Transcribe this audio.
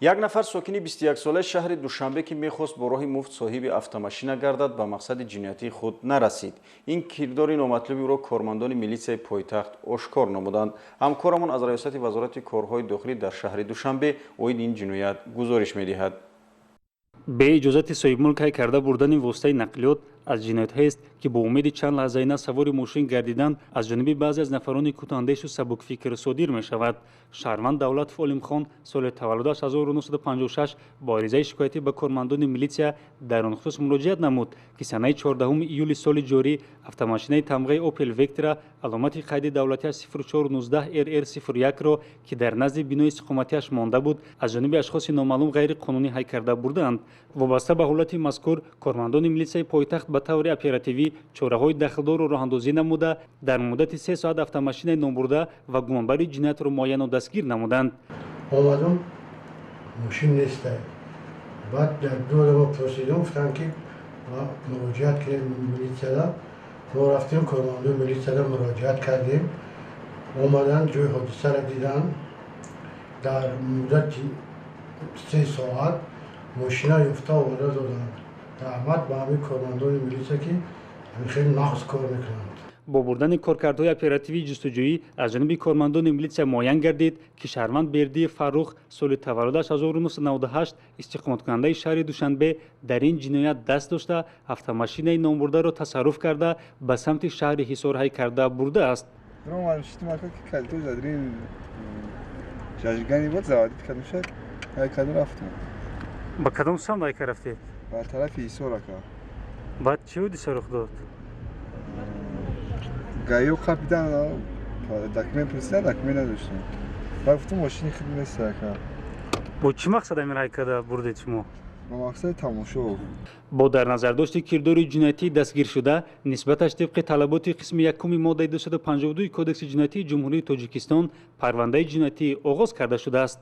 یک نفر ساکن 21 ساله شهر دوشنبه که میخواست با راه مفت صاحب автомاشین گردد به مقصد جنایتی خود نرسید. این کردار نامطلوب او را کارمندان میلیسیای پایتخت آشکار نمودند. همکارمان از ریاست وزارت کارهای داخلی در شهر دوشنبه اوید این جنایت گزارش میدهد. به اجازت صاحب ملک کرده بردن واسطه نقلیات از جنایت است که با امید چند لحظه اینا سوار ماشین گردیدن از جانب بعضی از نفران کوتاندیش و سبک فکر صادر می شود. شهروند دولت فالیم خان سال تولدش 1956 با عریضه شکایتی به کارمندان میلیسیا در آن خصوص مراجعت نمود که سنه 14 ایول سال جاری автомاشین تمغه اوپل وکترا علامت قید دولتی 0419 RR01 را که در نزد بینای استقامتیش مانده بود از جانب اشخاص نامعلوم غیر قانونی هی کرده بردند. وابسته به حالت مذکور کارمندان میلیسیای پایتخت به طور اپراتیوی چاره‌های داخلدار را راهاندازی نموده در مدت 3 ساعت автомاشین نامبرده و گمانبر جنایت را معین و دستگیر نمودند. آمدم ماشین نیست. بعد در دو ما پرسیدم گفتن که مراجعت کردیم میلیسیا. ما رفتیم کارمندان میلیسیا مراجعت کردیم. آمدن جای حادثه را دیدن. در مدت 3 ساعت ماشین یافته آورده دادند. رحمت به همین کارمندان میلیسیا که خیلی نقص کار میکنند. با بردن کارکردهای اپراتیوی جستجویی از جانب کارمندان میلیسیا معین گردید که شهروند بردی فروخ سال تولدش 1998 استقامت کننده شهر دوشنبه در این جنایت دست داشته автомاشین نامبرده را تصرف کرده به سمت شهر حصار هی کرده برده است. با کدام سمت هی رفتید؟ به طرف حصار کا. بعد چی بود تصرف داد؟ گایو خریدن دکمه پرسیدن دکمه نداشتم. رفتم ماشین خیلی سرکا. با چه مقصد این هی کرده بردید شما؟ با مقصد تماشا. با در نظر داشت کردار جنایتی دستگیر شده نسبتش طبق طلبات قسم یکم ماده 252 کدکس جنایتی جمهوری تاجیکستان پرونده جنایتی آغاز کرده شده است.